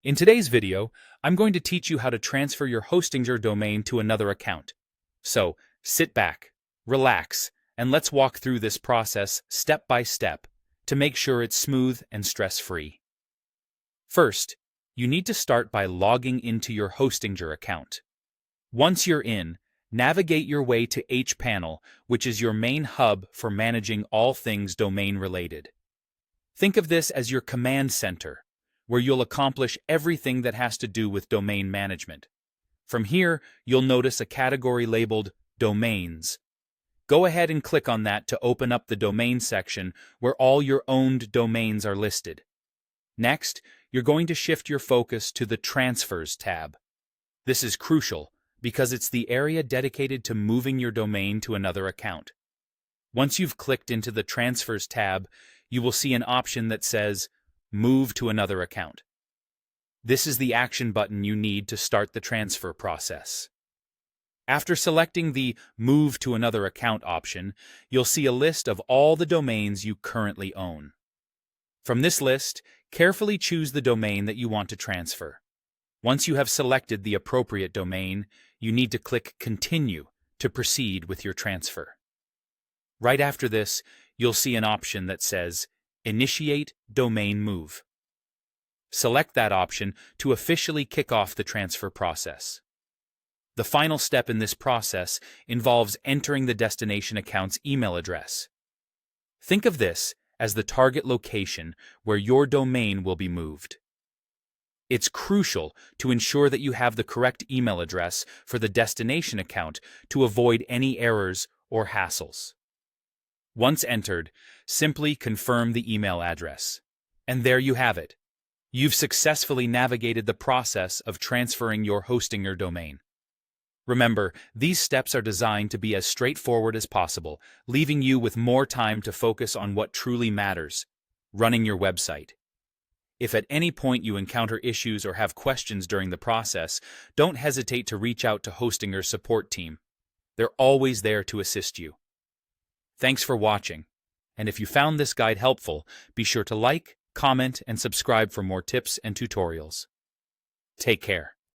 In today's video, I'm going to teach you how to transfer your Hostinger domain to another account. So, sit back, relax, and let's walk through this process step by step to make sure it's smooth and stress-free. First, you need to start by logging into your Hostinger account. Once you're in, navigate your way to hPanel, which is your main hub for managing all things domain-related. Think of this as your command center, where you'll accomplish everything that has to do with domain management. From here, you'll notice a category labeled Domains. Go ahead and click on that to open up the Domain section where all your owned domains are listed. Next, you're going to shift your focus to the Transfers tab. This is crucial because it's the area dedicated to moving your domain to another account. Once you've clicked into the Transfers tab, you will see an option that says Move to another account. This is the action button you need to start the transfer process. After selecting the Move to another account option, you'll see a list of all the domains you currently own. From this list, carefully choose the domain that you want to transfer. Once you have selected the appropriate domain, you need to click Continue to proceed with your transfer. Right after this, you'll see an option that says Initiate Domain Move. Select that option to officially kick off the transfer process. The final step in this process involves entering the destination account's email address. Think of this as the target location where your domain will be moved. It's crucial to ensure that you have the correct email address for the destination account to avoid any errors or hassles. Once entered, simply confirm the email address. And there you have it. You've successfully navigated the process of transferring your Hostinger domain. Remember, these steps are designed to be as straightforward as possible, leaving you with more time to focus on what truly matters, running your website. If at any point you encounter issues or have questions during the process, don't hesitate to reach out to Hostinger's support team. They're always there to assist you. Thanks for watching, and if you found this guide helpful, be sure to like, comment, and subscribe for more tips and tutorials. Take care.